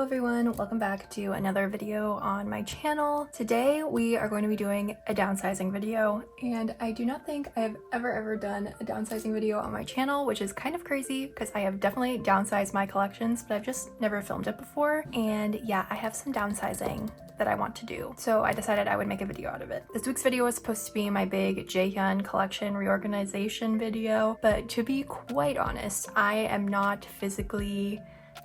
everyone, welcome back to another video on my channel. Today we are going to be doing a downsizing video, and I do not think I have ever done a downsizing video on my channel, which is kind of crazy because I have definitely downsized my collections, but I've just never filmed it before. And yeah, I have some downsizing that I want to do, so I decided I would make a video out of it. This week's video was supposed to be my big Jaehyun collection reorganization video, but to be quite honest, I am not physically,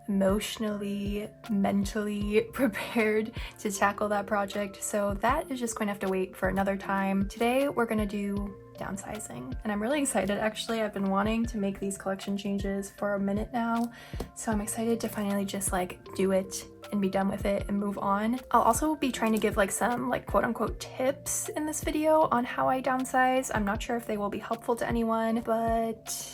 emotionally, mentally prepared to tackle that project, so that is just going to have to wait for another time. Today we're gonna do downsizing, and I'm really excited. Actually, I've been wanting to make these collection changes for a minute now, so I'm excited to finally just like do it and be done with it and move on. I'll also be trying to give like some like quote-unquote tips in this video on how I downsize. I'm not sure if they will be helpful to anyone, but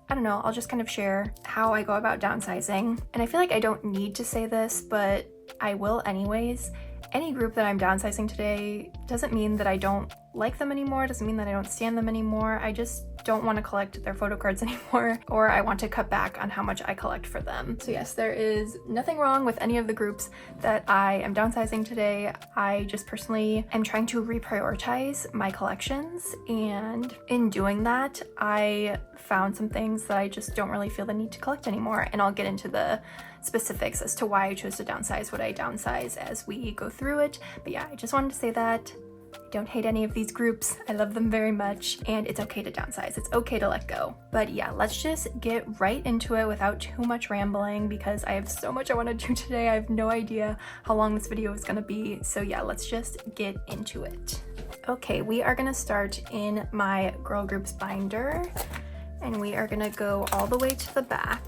I don't know, I'll just kind of share how I go about downsizing. And I feel like I don't need to say this, but I will anyways. Any group that I'm downsizing today doesn't mean that I don't like them anymore, doesn't mean that I don't stand them anymore. I just don't want to collect their photo cards anymore, or I want to cut back on how much I collect for them. So yes, there is nothing wrong with any of the groups that I am downsizing today. I just personally am trying to reprioritize my collections, and in doing that, I found some things that I just don't really feel the need to collect anymore, and I'll get into the specifics as to why I chose to downsize what I downsize as we go through it. But yeah, I just wanted to say that I don't hate any of these groups. I love them very much, and it's okay to downsize. It's okay to let go. But yeah, let's just get right into it without too much rambling because I have so much I want to do today. I have no idea how long this video is going to be. So yeah, let's just get into it. Okay, we are going to start in my girl groups binder, and we are going to go all the way to the back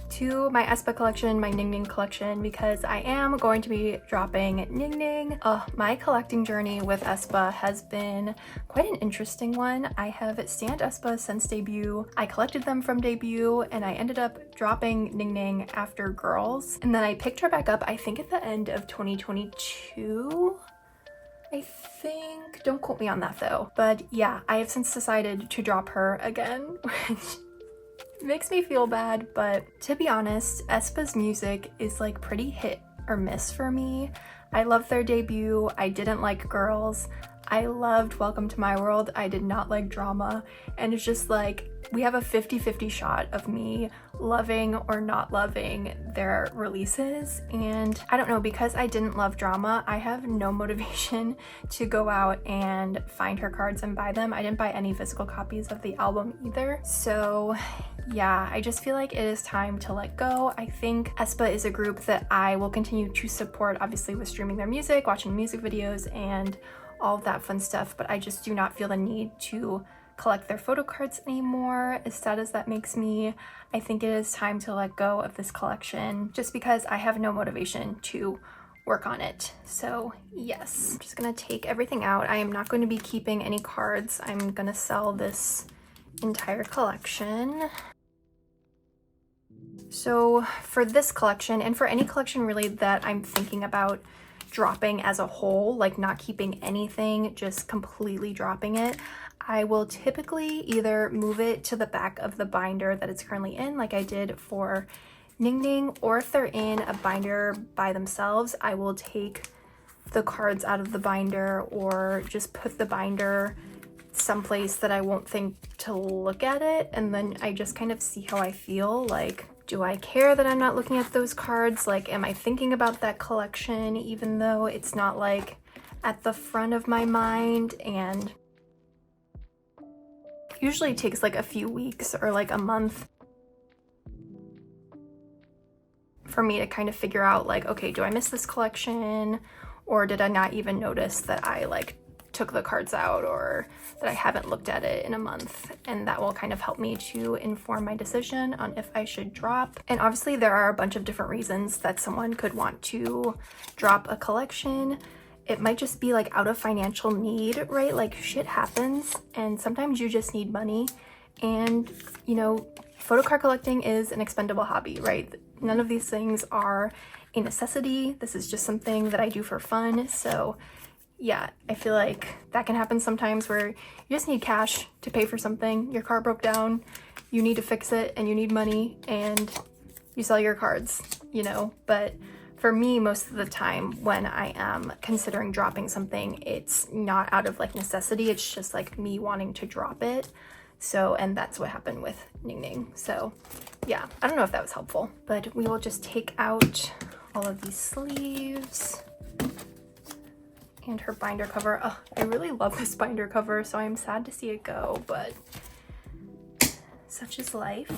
to my aespa collection, my Ning Ning collection, because I am going to be dropping Ning Ning. My collecting journey with aespa has been quite an interesting one. I have stanned aespa since debut. I collected them from debut, and I ended up dropping Ning Ning after Girls, and then I picked her back up, I think at the end of 2022. I think, don't quote me on that though, but yeah, I have since decided to drop her again, which makes me feel bad, but to be honest, aespa's music is like pretty hit or miss for me. I loved their debut. I didn't like Girls. I loved Welcome to My World. I did not like Drama, and it's just like we have a 50-50 shot of me loving or not loving their releases. And I don't know, because I didn't love Drama, I have no motivation to go out and find her cards and buy them. I didn't buy any physical copies of the album either. So yeah, I just feel like it is time to let go. I think aespa is a group that I will continue to support, obviously with streaming their music, watching music videos, and all of that fun stuff, but I just do not feel the need to collect their photo cards anymore. As sad as that makes me, I think it is time to let go of this collection just because I have no motivation to work on it. So yes, I'm just gonna take everything out. I am not going to be keeping any cards. I'm gonna sell this entire collection. So for this collection, and for any collection really that I'm thinking about dropping as a whole, like not keeping anything, just completely dropping it, I will typically either move it to the back of the binder that it's currently in, like I did for Ning Ning, or if they're in a binder by themselves, I will take the cards out of the binder or just put the binder someplace that I won't think to look at it, and then I just kind of see how I feel. Like, do I care that I'm not looking at those cards? Like, am I thinking about that collection even though it's not like at the front of my mind? And it usually takes like a few weeks or like a month for me to kind of figure out like, okay, do I miss this collection, or did I not even notice that I like took the cards out, or that I haven't looked at it in a month? And that will kind of help me to inform my decision on if I should drop. And obviously there are a bunch of different reasons that someone could want to drop a collection. It might just be like out of financial need, right? Like shit happens, and sometimes you just need money. And you know, photo card collecting is an expendable hobby, right? None of these things are a necessity. This is just something that I do for fun. So yeah, I feel like that can happen sometimes where you just need cash to pay for something. Your car broke down, you need to fix it, and you need money, and you sell your cards, you know? But for me, most of the time when I am considering dropping something, it's not out of like necessity, it's just like me wanting to drop it. So, and that's what happened with Ning Ning. So yeah, I don't know if that was helpful, but we will just take out all of these sleeves and her binder cover. Oh, I really love this binder cover, so I'm sad to see it go, but such is life.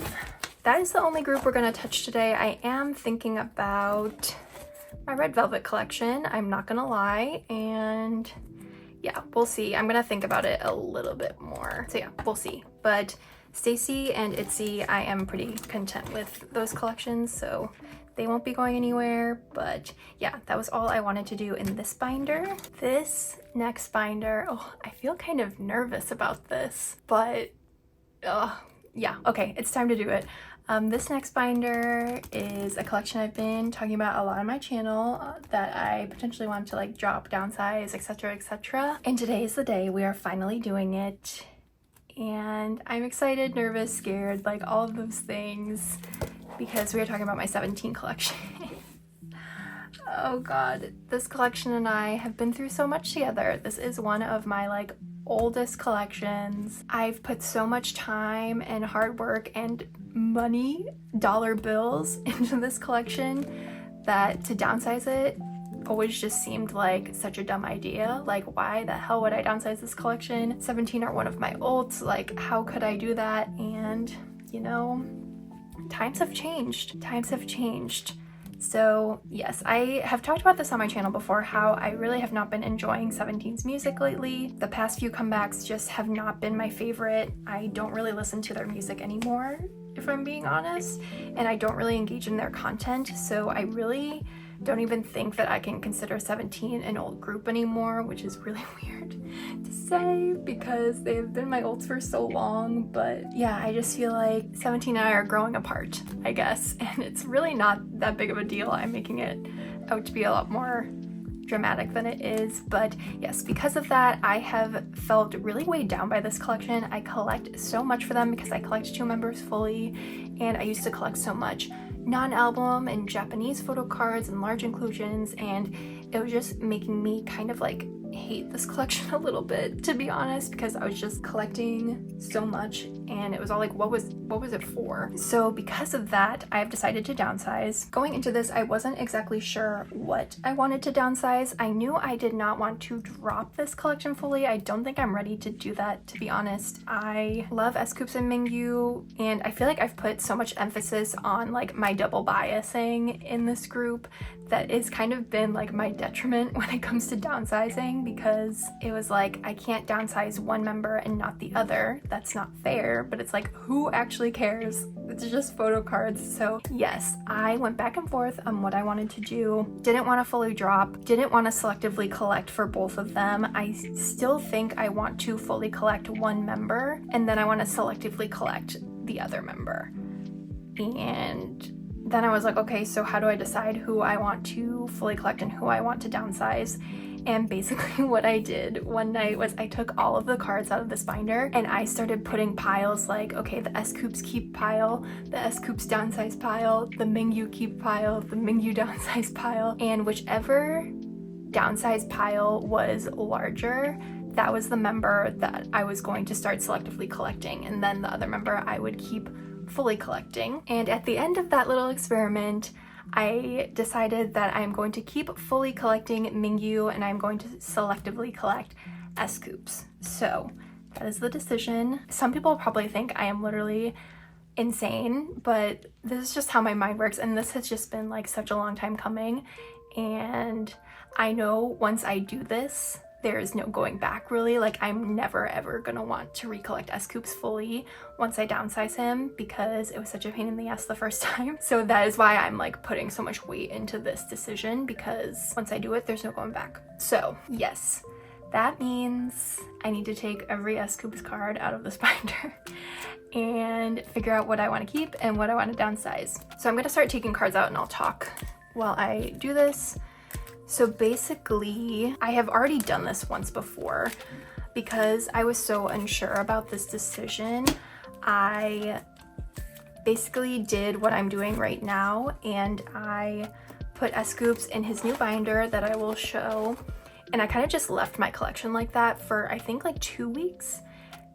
That is the only group we're gonna touch today. I am thinking about my red velvet collection, I'm not gonna lie, and yeah, we'll see. I'm gonna think about it a little bit more. So yeah, we'll see. But Stacy and Itzy, I am pretty content with those collections, so they won't be going anywhere. But yeah, that was all I wanted to do in this binder. This next binder, oh, I feel kind of nervous about this, but yeah, okay, it's time to do it. This next binder is a collection I've been talking about a lot on my channel that I potentially want to like drop, downsize, etc, etc. And today is the day we are finally doing it. And I'm excited, nervous, scared, like all of those things, because we are talking about my 17 collection. Oh god, this collection and I have been through so much together. This is one of my like oldest collections. I've put so much time and hard work and money, dollar bills into this collection that to downsize it always just seemed like such a dumb idea. Like, why the hell would I downsize this collection? 17 are one of my olds, like how could I do that? And you know, times have changed. Times have changed. So yes, I have talked about this on my channel before, how I really have not been enjoying 17's music lately. The past few comebacks just have not been my favorite. I don't really listen to their music anymore, if I'm being honest, and I don't really engage in their content, so I really don't even think that I can consider 17 an old group anymore, which is really weird to say because they've been my olds for so long. But yeah, I just feel like 17 and I are growing apart, I guess, and it's really not that big of a deal. I'm making it out to be a lot more dramatic than it is. But yes, because of that, I have felt really weighed down by this collection. I collect so much for them because I collect 2 members fully, and I used to collect so much non-album and Japanese photo cards and large inclusions, and it was just making me kind of like hate this collection a little bit, to be honest, because I was just collecting so much and it was all like, what was it for? So because of that, I have decided to downsize. Going into this, I wasn't exactly sure what I wanted to downsize. I knew I did not want to drop this collection fully. I don't think I'm ready to do that, to be honest. I love S-Coups and Mingyu, and I feel like I've put so much emphasis on like my double biasing in this group that is kind of been like my detriment when it comes to downsizing, because it was like, I can't downsize one member and not the other. That's not fair, but it's like, who actually cares? It's just photo cards. So yes, I went back and forth on what I wanted to do. Didn't want to fully drop, didn't want to selectively collect for both of them. I still think I want to fully collect one member, and then I want to selectively collect the other member. And then I was like, okay, so how do I decide who I want to fully collect and who I want to downsize? And basically what I did one night was I took all of the cards out of this binder and I started putting piles, like, okay, the S-Coups keep pile, the S-Coups downsize pile, the Mingyu keep pile, the Mingyu downsize pile, and whichever downsize pile was larger, that was the member that I was going to start selectively collecting, and then the other member I would keep fully collecting. And at the end of that little experiment, I decided that I'm going to keep fully collecting Mingyu and I'm going to selectively collect S-Coups. So that is the decision. Some people probably think I am literally insane, but this is just how my mind works, and this has just been like such a long time coming, and I know once I do this, there is no going back, really. Like, I'm never ever gonna want to recollect S-Coups fully once I downsize him, because it was such a pain in the ass the first time. So that is why I'm like putting so much weight into this decision, because once I do it, there's no going back. So yes, that means I need to take every S-Coups card out of this binder and figure out what I want to keep and what I want to downsize. So I'm gonna start taking cards out and I'll talk while I do this. So basically, I have already done this once before. Because I was so unsure about this decision, I basically did what I'm doing right now, and I put S scoops in his new binder that I will show. And I kind of just left my collection like that for I think like 2 weeks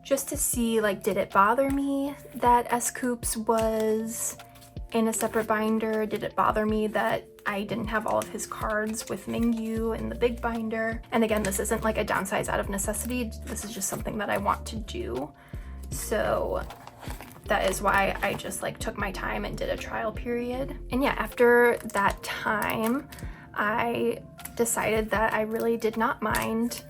just to see, like, did it bother me that S scoops was in a separate binder? Did it bother me that I didn't have all of his cards with Mingyu in the big binder? And again, this isn't like a downsize out of necessity. This is just something that I want to do. So that is why I just like took my time and did a trial period. And yeah, after that time, I decided that I really did not mind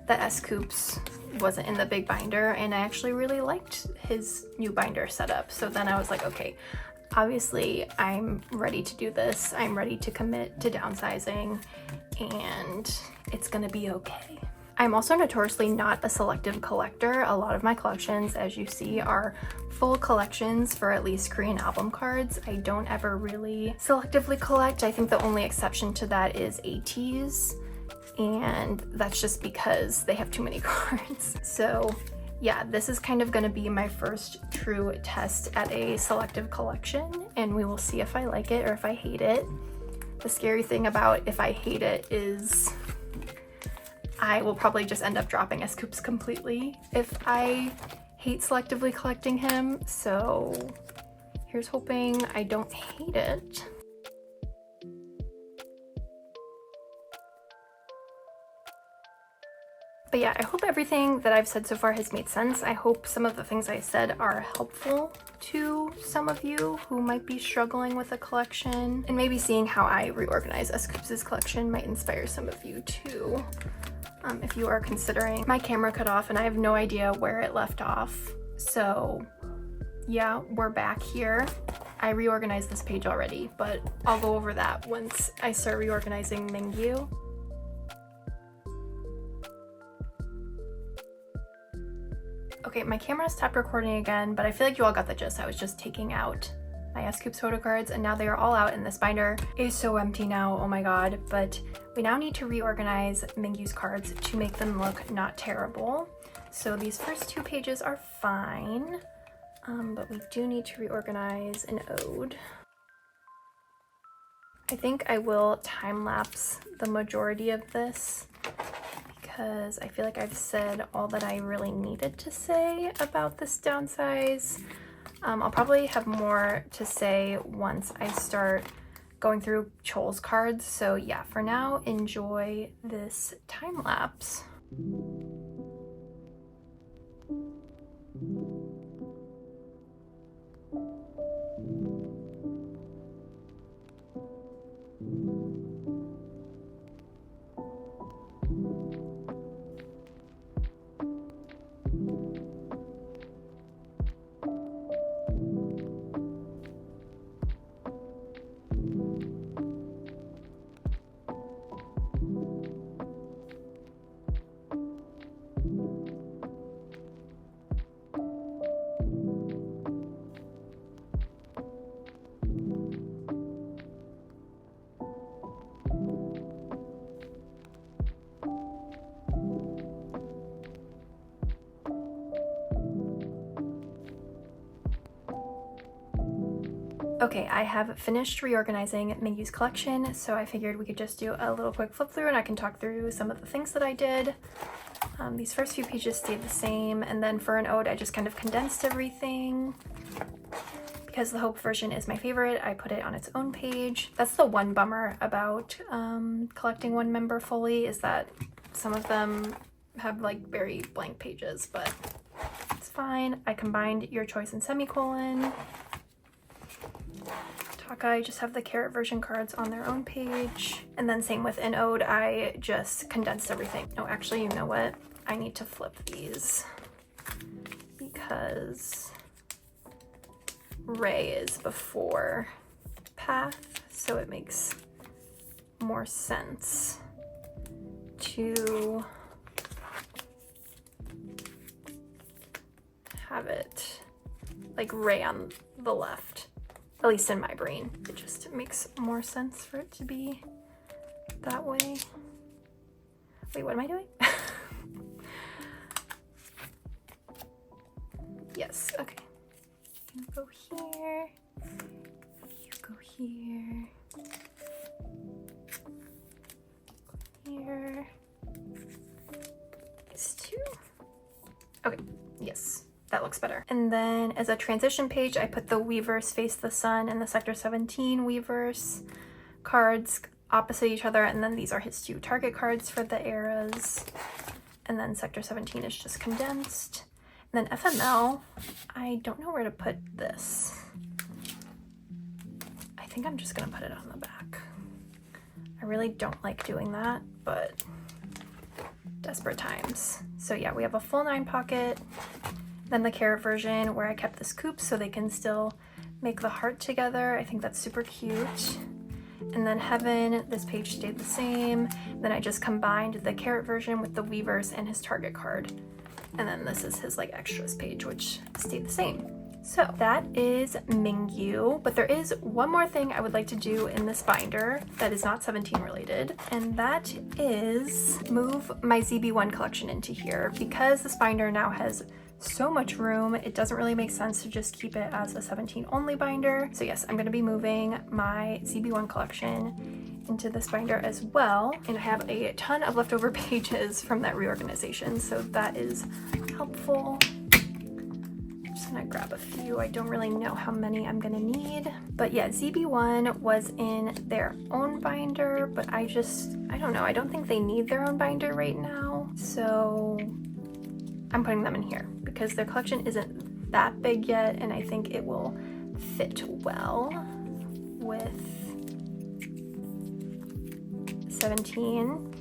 that S scoops wasn't in the big binder, and I actually really liked his new binder setup. So then I was like, okay, obviously I'm ready to do this. I'm ready to commit to downsizing, and it's gonna be okay. I'm also notoriously not a selective collector. A lot of my collections, as you see, are full collections for at least Korean album cards. I don't ever really selectively collect. I think the only exception to that is ATEEZ, and that's just because they have too many cards. So yeah, this is kind of gonna be my first true test at a selective collection, and we will see if I like it or if I hate it. The scary thing about if I hate it is I will probably just end up dropping S scoops completely if I hate selectively collecting him. So here's hoping I don't hate it. But yeah, I hope everything that I've said so far has made sense. I hope some of the things I said are helpful to some of you who might be struggling with a collection, and maybe seeing how I reorganize S scoops' collection might inspire some of you too. If you are considering. My camera cut off and I have no idea where it left off. So yeah, we're back here. I reorganized this page already, but I'll go over that once I start reorganizing Mingyu. Okay, my camera stopped recording again, but I feel like you all got the gist. I was just taking out my S scoops photo cards, and now they are all out, and this binder is so empty now, oh my god. But we now need to reorganize Mingyu's cards to make them look not terrible. So these first 2 pages are fine, but we do need to reorganize an ode. I think I will time-lapse the majority of this because I feel like I've said all that I really needed to say about this downsize. I'll probably have more to say once I start going through Chol's cards. So yeah, for now, enjoy this time lapse. Okay, I have finished reorganizing Mingyu's collection, so I figured we could just do a little quick flip through and I can talk through some of the things that I did. These first few pages stayed the same, and then for an ode I just kind of condensed everything. Because the Hope version is my favorite, I put it on its own page. That's the one bummer about collecting one member fully, is that some of them have like very blank pages, but it's fine. I combined Your Choice and Semicolon. I just have the Carrot version cards on their own page. And then same with an ode, I just condensed everything. Oh, actually, you know what? I need to flip these because Ray is before Path, so it makes more sense to have it like Ray on the left. At least in my brain, it just makes more sense for it to be that way. Wait, what am I doing? Yes, okay. You go here, you go here. Okay, yes, that looks better. And then as a transition page, I put the Weverse Face the Sun and the Sector 17 Weverse cards opposite each other, and then these are his 2 target cards for the eras. And then Sector 17 is just condensed. And then FML, I don't know where to put this. I think I'm just gonna put it on the back. I really don't like doing that, but desperate times. So yeah, we have a full 9 pocket, then the carrot version where I kept this coupe so they can still make the heart together. I think that's super cute. And then Heaven, this page stayed the same. Then I just combined the carrot version with the Weverse and his target card. And then this is his like extras page, which stayed the same. So that is Mingyu, but there is one more thing I would like to do in this binder that is not 17 related, and that is move my ZB1 collection into here. Because this binder now has so much room, it doesn't really make sense to just keep it as a 17 only binder. So yes, I'm going to be moving my ZB1 collection into this binder as well, and I have a ton of leftover pages from that reorganization, so that is helpful. Just gonna grab a few. I don't really know how many I'm gonna need, but yeah, ZB1 was in their own binder, but I don't know, I don't think they need their own binder right now, so I'm putting them in here because their collection isn't that big yet, and I think it will fit well with 17.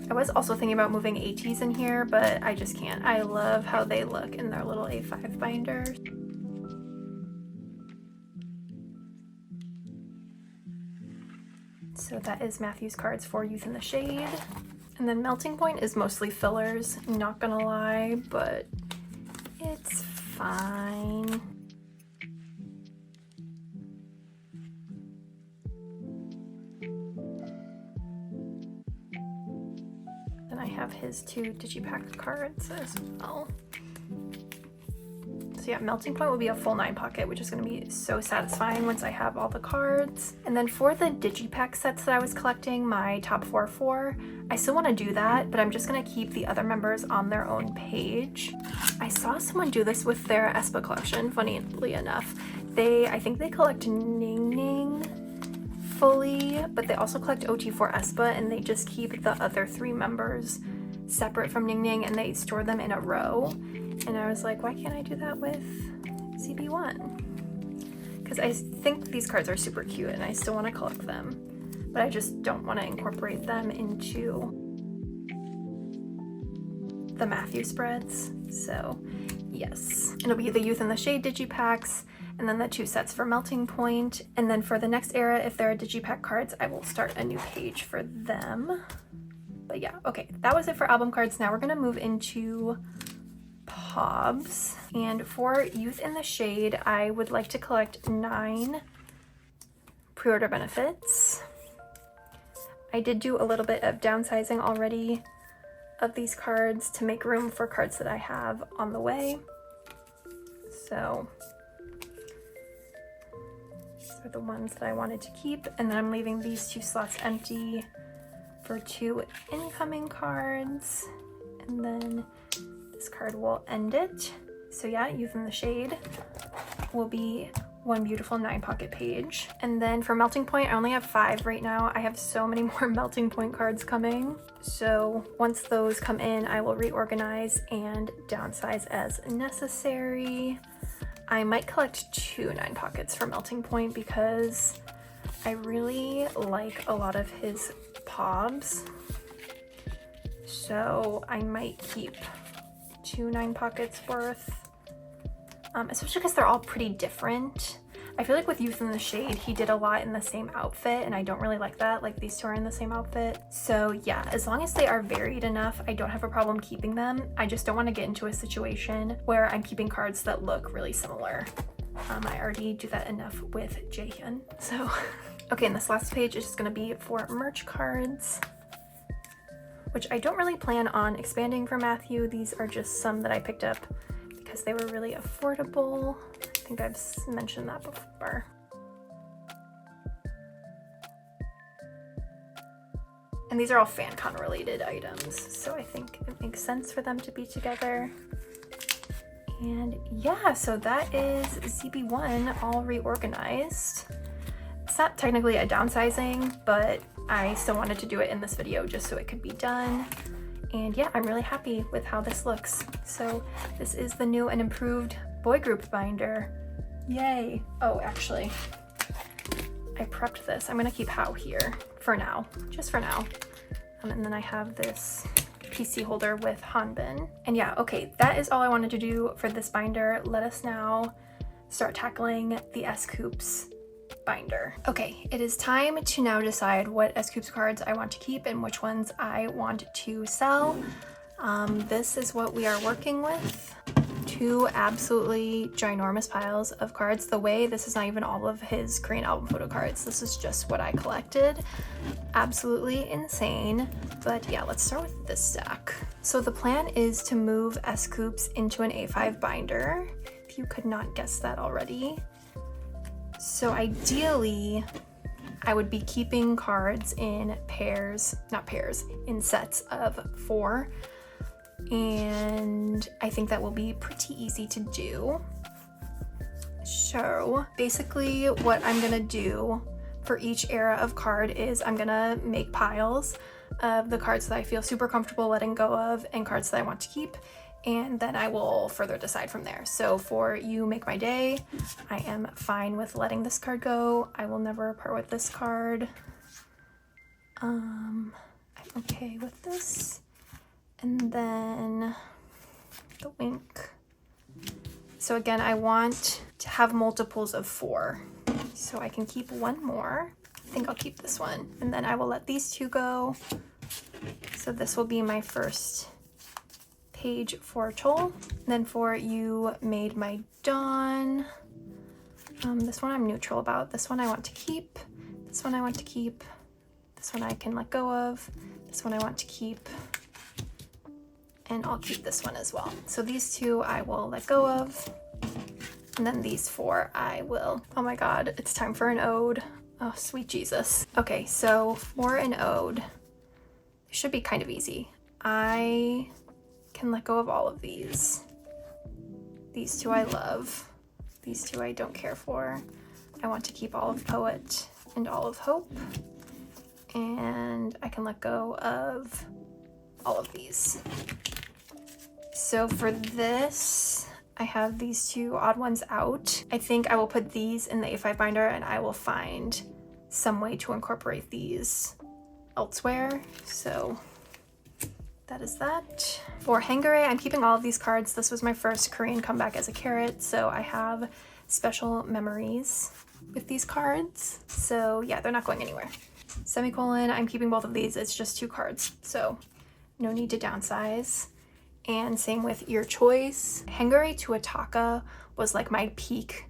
I was also thinking about moving ATs in here, but I just can't. I love how they look in their little A5 binders. So that is Matthew's cards for Youth in the Shade. And then Melting Point is mostly fillers, not gonna lie, but it's fine. Then I have his 2 digipack cards as well. So yeah, Melting Point will be a full 9 pocket, which is going to be so satisfying once I have all the cards. And then for the digipack sets that I was collecting, my top 4, I still want to do that, but I'm just going to keep the other members on their own page. I saw someone do this with their aespa collection, funnily enough. I think they collect Ning Ning fully, but they also collect OT4 aespa, and they just keep the other 3 members separate from Ning Ning and they store them in a row. And I was like, why can't I do that with CB1? Because I think these cards are super cute and I still want to collect them, but I just don't want to incorporate them into the Matthew spreads. So yes, it'll be the Youth in the Shade digipacks, and then the 2 sets for Melting Point. And then for the next era, if there are digipack cards, I will start a new page for them. But yeah, okay, that was it for album cards. Now we're gonna move into POBs. And for Youth in the Shade, I would like to collect 9 pre-order benefits. I did do a little bit of downsizing already of these cards to make room for cards that I have on the way. So these are the ones that I wanted to keep, and then I'm leaving these 2 slots empty for 2 incoming cards, and then this card will end it. So yeah, Youth in the Shade will be one beautiful 9 pocket page. And then for Melting Point, I only have 5 right now. I have so many more Melting Point cards coming. So once those come in, I will reorganize and downsize as necessary. I might collect 2 9 pockets for Melting Point because I really like a lot of his POBs. So I might keep 2 9 pockets worth, especially because they're all pretty different. I feel like with Youth in the Shade, he did a lot in the same outfit, and I don't really like that. Like, these 2 are in the same outfit. So yeah, as long as they are varied enough, I don't have a problem keeping them. I just don't want to get into a situation where I'm keeping cards that look really similar. I already do that enough with Jaehyun. So okay, and this last page is just going to be for merch cards, which I don't really plan on expanding for Matthew. These are just some that I picked up because they were really affordable. I think I've mentioned that before. 4. And these are all FanCon related items, so I think it makes sense for them to be together. And yeah, so that is ZB1 all reorganized. It's not technically a downsizing, but I still wanted to do it in this video just so it could be done. And yeah, I'm really happy with how this looks. So this is the new and improved boy group binder. Yay. Oh, actually, I prepped this. I'm gonna keep How here for now, just for now. And then I have this PC holder with Hanbin. And yeah, okay, that is all I wanted to do for this binder. Let us now start tackling the S-Coups binder. Okay, it is time to now decide what S-Coups cards I want to keep and which ones I want to sell. This is what we are working with. 2 absolutely ginormous piles of cards. The way this is not even all of his Korean album photo cards. This is just what I collected. Absolutely insane. But yeah, let's start with this stack. So the plan is to move S-Coups into an A5 binder, if you could not guess that already. So ideally, I would be keeping cards in in sets of 4. And I think that will be pretty easy to do. So basically what I'm gonna do for each era of card is I'm gonna make piles of the cards that I feel super comfortable letting go of and cards that I want to keep, and then I will further decide from there. So for You Make My Day, I am fine with letting this card go. I will never part with this card. I'm okay with this. And then the Wink. So again, I want to have multiples of 4. So I can keep 1 more. I think I'll keep this one. And then I will let these 2 go. So this will be my first page for Chol. Then for You Made My Dawn. This one I'm neutral about. This one I want to keep. This one I want to keep. This one I can let go of. This one I want to keep. And I'll keep this one as well. So these 2 I will let go of. And then these 4 I will, oh my God, it's time for an ode. Oh, sweet Jesus. Okay, so for an ode, it should be kind of easy. I can let go of all of these. These 2 I love. These 2 I don't care for. I want to keep all of Poet and all of Hope. And I can let go of all of these. So for this, I have these 2 odd ones out. I think I will put these in the A5 binder and I will find some way to incorporate these elsewhere. So that is that. For Hangare, I'm keeping all of these cards. This was my first Korean comeback as a carrot, so I have special memories with these cards. So yeah, they're not going anywhere. Semicolon, I'm keeping both of these. It's just 2 cards, so no need to downsize. And same with Your Choice. Hangare to Ataka was like my peak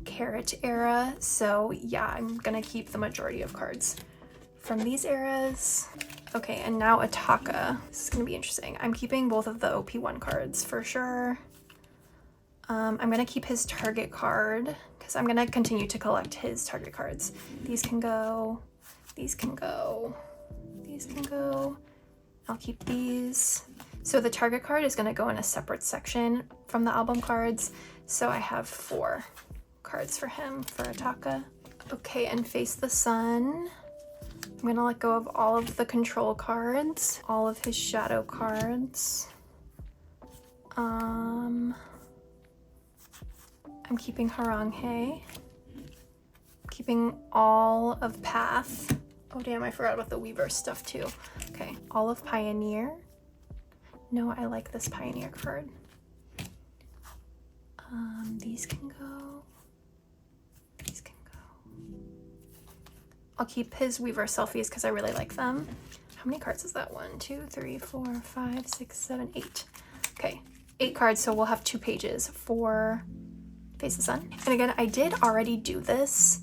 carrot era. So yeah, I'm gonna keep the majority of cards from these eras. Okay, and now Ataka. This is gonna be interesting. I'm keeping both of the OP1 cards for sure. I'm gonna keep his target card because I'm gonna continue to collect his target cards. These can go, these can go, these can go. I'll keep these. So the target card is going to go in a separate section from the album cards. So I have 4 cards for him for Ataka. Okay, and Face the Sun. I'm going to let go of all of the control cards, all of his shadow cards. I'm keeping Haranghae. Keeping all of Path. Oh damn, I forgot about the Weaver stuff too. Okay, all of Pioneer. No, I like this Pioneer card. These can go. These can go. I'll keep his Weaver selfies because I really like them. How many cards is that? 1, 2, 3, 4, 5, 6, 7, 8. Okay, 8 cards, so we'll have 2 pages for Face the Sun. And again, I did already do this,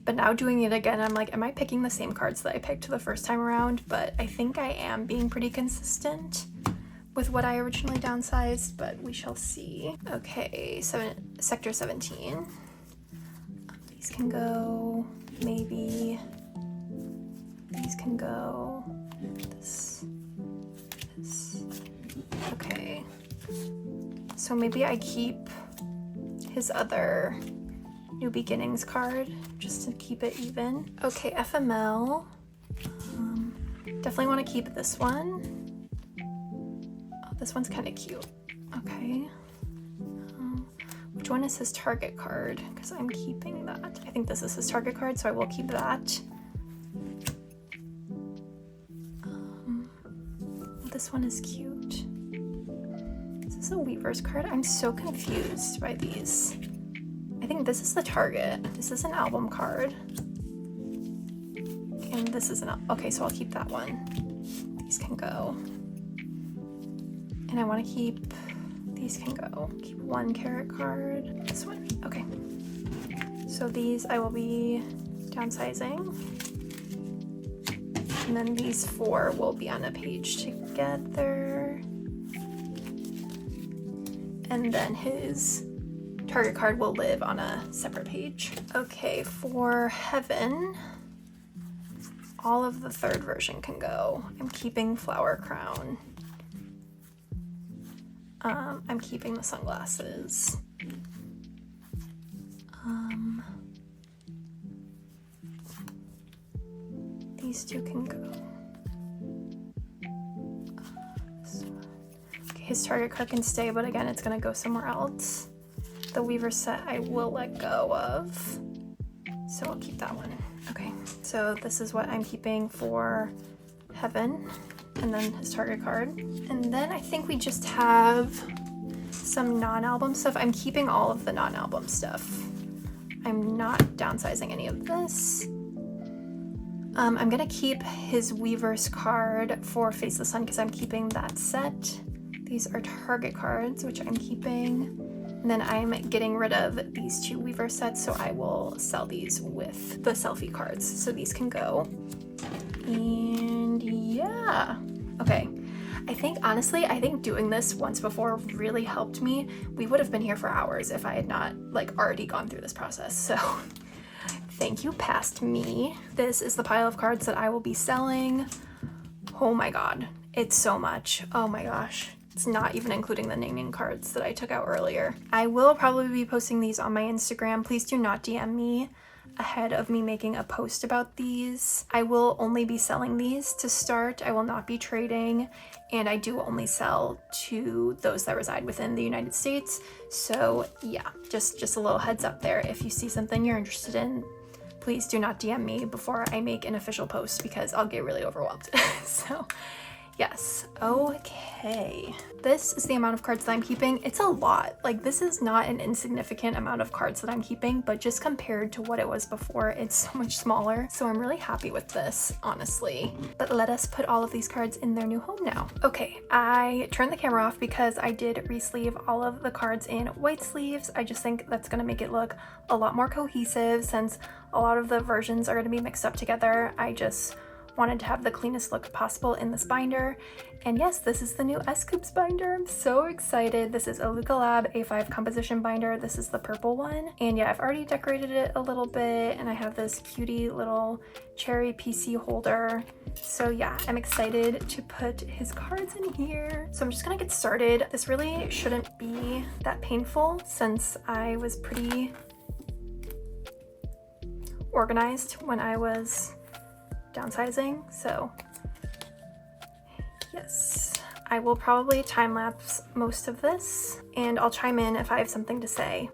but now doing it again, I'm like, am I picking the same cards that I picked the first time around? But I think I am being pretty consistent with what I originally downsized, but we shall see. Okay, Sector 17. These can go, maybe. These can go. this. Okay. So maybe I keep his other New Beginnings card just to keep it even. Okay, FML. Definitely want to keep this one. Oh, this one's kind of cute. Okay. Which one is his target card? Because I'm keeping that. I think this is his target card, so I will keep that. This one is cute. Is this a Weaver's card? I'm so confused by these. I think this is the target. This is an album card. And this is an, okay, so I'll keep that one. These can go. And I want to keep, these can go. Keep one carrot card. This one, okay. So these I will be downsizing. And then these 4 will be on a page together. And then his target card will live on a separate page. Okay, for Heaven, all of the 3rd version can go. I'm keeping Flower Crown. I'm keeping the sunglasses. These 2 can go. Okay, his target card can stay, but again, it's gonna go somewhere else. The Weaver set I will let go of, so I'll keep that one. Okay, so this is what I'm keeping for Heaven, and then his target card. And then I think we just have some non-album stuff. I'm keeping all of the non-album stuff. I'm not downsizing any of this. I'm gonna keep his Weaver's card for Face the Sun because I'm keeping that set. These are target cards, which I'm keeping. And then I'm getting rid of these 2 Weaver sets, so I will sell these with the selfie cards. So these can go. And yeah, okay. Honestly, I think doing this once before really helped me. We would have been here for hours if I had not like already gone through this process. So thank you, past me. This is the pile of cards that I will be selling. Oh my God, it's so much. Oh my gosh. It's not even including the naming cards that I took out earlier. I will probably be posting these on my Instagram. Please do not DM me ahead of me making a post about these. I will only be selling these to start. I will not be trading, and I do only sell to those that reside within the United States. So yeah, just a little heads up there. If you see something you're interested in, please do not DM me before I make an official post because I'll get really overwhelmed. So yes, okay. This is the amount of cards that I'm keeping. It's a lot. Like, this is not an insignificant amount of cards that I'm keeping, but just compared to what it was before, it's so much smaller. So I'm really happy with this, honestly. But let us put all of these cards in their new home now. Okay, I turned the camera off because I did re-sleeve all of the cards in white sleeves. I just think that's gonna make it look a lot more cohesive since a lot of the versions are gonna be mixed up together. I just wanted to have the cleanest look possible in this binder. And yes, this is the new S-Coups binder. I'm so excited. This is a Luca Lab A5 composition binder. This is the purple one. And yeah, I've already decorated it a little bit, and I have this cutie little cherry PC holder. So yeah, I'm excited to put his cards in here. So I'm just gonna get started. This really shouldn't be that painful since I was pretty organized when I was downsizing. So yes, I will probably time lapse most of this, and I'll chime in if I have something to say.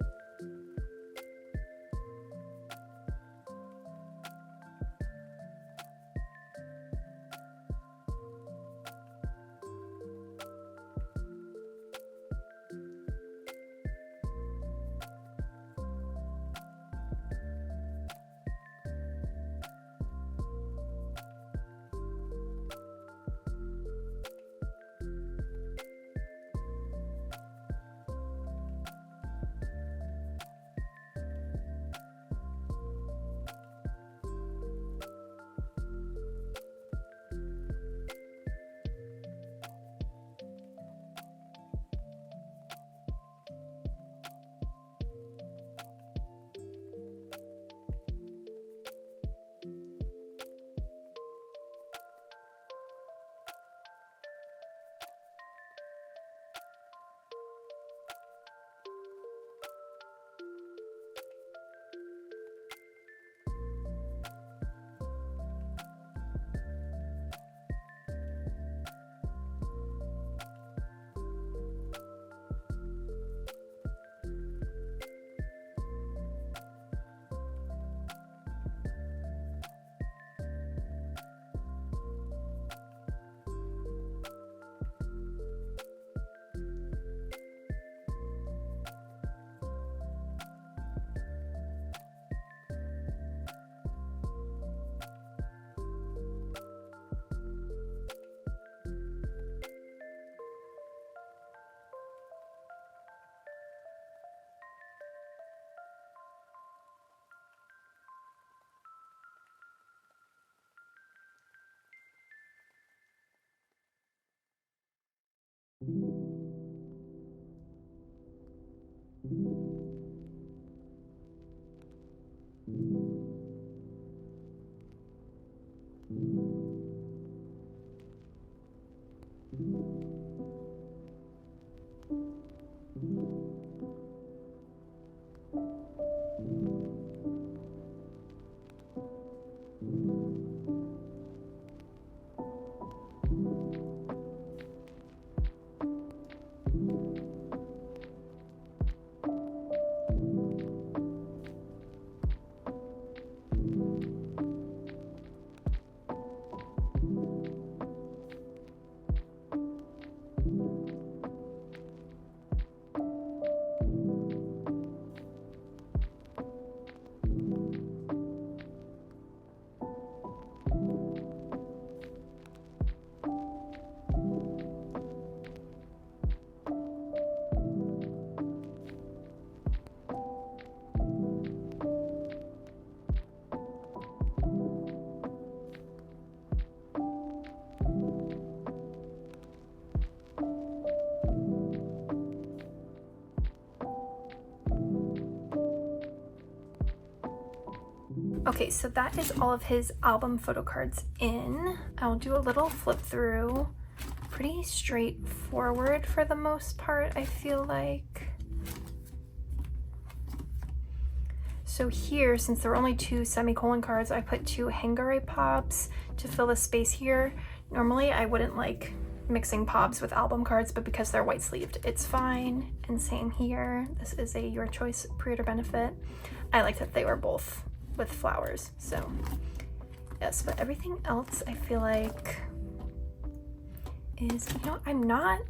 Okay, so that is all of his album photo cards in. I'll do a little flip through. Pretty straightforward for the most part, I feel like. So here, since there are only 2 semicolon cards, I put 2 hangare pops to fill the space here. Normally I wouldn't like mixing pops with album cards, but because they're white sleeved, it's fine. And same here. This is a Your Choice pre-order benefit. I like that they were both with flowers, so yes, but everything else I feel like is, you know, I'm not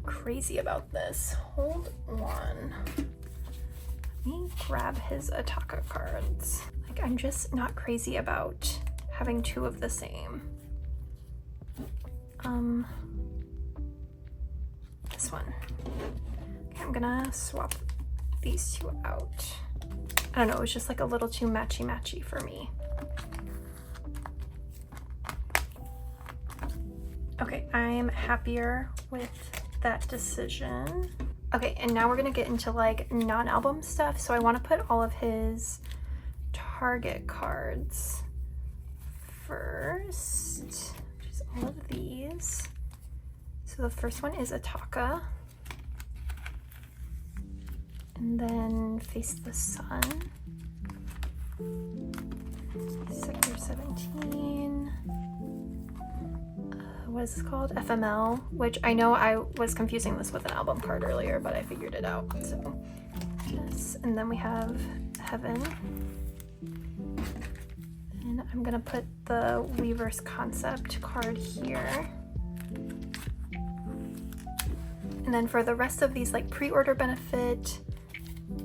crazy about this. Hold on. Let me grab his Ataka cards. Like, I'm just not crazy about having 2 of the same. This one. Okay, I'm gonna swap these 2 out. I don't know, it was just like a little too matchy-matchy for me. Okay, I'm happier with that decision. Okay, and now we're gonna get into like non-album stuff. So I wanna put all of his Target cards first, which is all of these. So the first one is Ataka. And then Face the Sun, Sector 17, what is this called? FML, which I know I was confusing this with an album card earlier, but I figured it out, so yes. And then we have Heaven, and I'm gonna put the Weaver's Concept card here. And then for the rest of these like pre-order benefit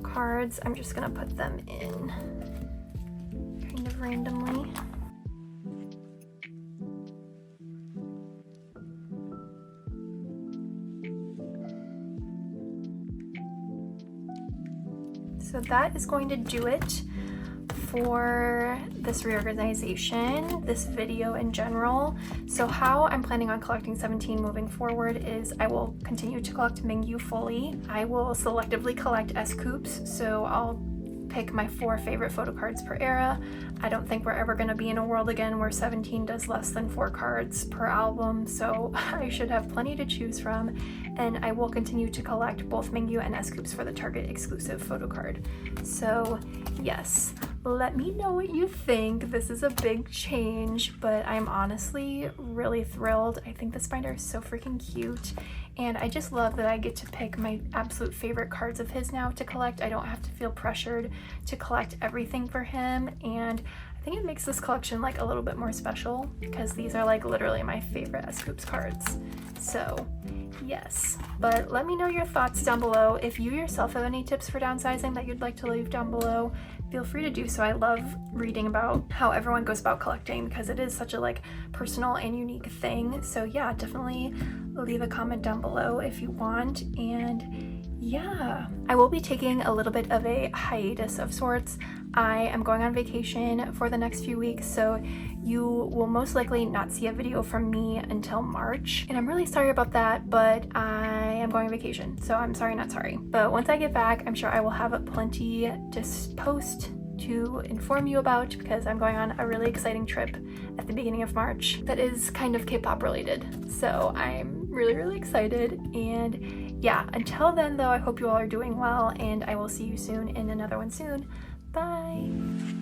cards, I'm just gonna put them in kind of randomly. So that is going to do it for this reorganization, this video in general. So how I'm planning on collecting 17 moving forward is I will continue to collect Mingyu fully. I will selectively collect S-Coups, so I'll pick my 4 favorite photo cards per era. I don't think we're ever going to be in a world again where 17 does less than 4 cards per album, so I should have plenty to choose from, and I will continue to collect both Mingyu and S-Coups for the Target exclusive photo card. So yes, let me know what you think. This is a big change, but I'm honestly really thrilled. I think this binder is so freaking cute, and I just love that I get to pick my absolute favorite cards of his now to collect. I don't have to feel pressured to collect everything for him, and I think it makes this collection like a little bit more special because these are like literally my favorite S-Coups cards. So yes, but let me know your thoughts down below. If you yourself have any tips for downsizing that you'd like to leave down below, feel free to do so. I love reading about how everyone goes about collecting because it is such a like personal and unique thing. So yeah, definitely leave a comment down below if you want. And yeah, I will be taking a little bit of a hiatus of sorts. I am going on vacation for the next few weeks, so you will most likely not see a video from me until March. And I'm really sorry about that, but I am going on vacation, so I'm sorry, not sorry. But once I get back, I'm sure I will have plenty to post to inform you about, because I'm going on a really exciting trip at the beginning of March that is kind of K-pop related. So I'm really excited. And yeah, until then though, I hope you all are doing well, and I will see you soon in another one soon. Bye!